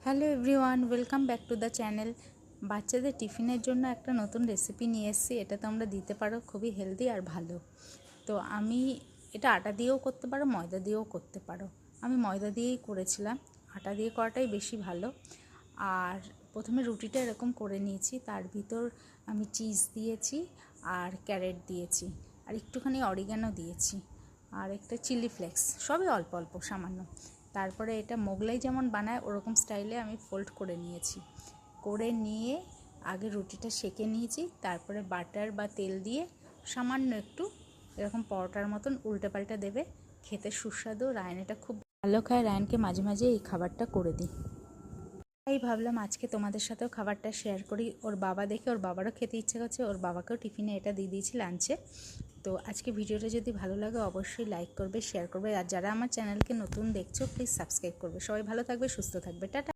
Hello everyone, welcome back to the channel. বাচ্চাদের টিফিনের জন্য একটা নতুন রেসিপি নিয়ে এসেছি। এটা তোমরা দিতে পারো, খুবই হেলদি আর ভালো। তো আমি এটা আটা দিয়েও করতে পারো, ময়দা দিয়েও করতে পারো। আমি ময়দা দিয়েই করেছিলাম, আটা দিয়ে করাটাই বেশি ভালো। আর প্রথমে রুটিটা এরকম করে নিয়েছি, তার ভিতর আমি চিজ দিয়েছি আর ক্যারেট দিয়েছি আর একটুখানি অরিগানো দিয়েছি আর একটা চিলি ফ্লেক্স, সবই অল্প অল্প সামান্য। তারপরে এটা মোগলাই যেমন বানায় ওরকম স্টাইলে আমি ফোল্ড করে নিয়েছি। করে নিয়ে আগে রুটিটা সেঁকে নিয়েছি, তারপরে বাটার বা তেল দিয়ে সামান্য একটু এরকম পরোটার মতন উল্টে পাল্টা দেবে। খেতে সুস্বাদু। রায়ন এটা খুব ভালো খায়, রায়নকে মাঝে মাঝে এই খাবারটা করে দিই। তাই ভাবলাম আজকে তোমাদের সাথেও খাবারটা শেয়ার করি। ওর বাবা দেখে ওর বাবারও খেতে ইচ্ছে করছে, ওর বাবাকেও টিফিনে এটা দিয়ে দিয়েছি লাঞ্চে। তো আজকে ভিডিওটা যদি ভালো লাগে অবশ্যই লাইক করবে, শেয়ার করবে, আর যারা আমার চ্যানেলকে নতুন দেখছো প্লিজ সাবস্ক্রাইব করবে। সবাই ভালো থাকবে, সুস্থ থাকবে, টাটা।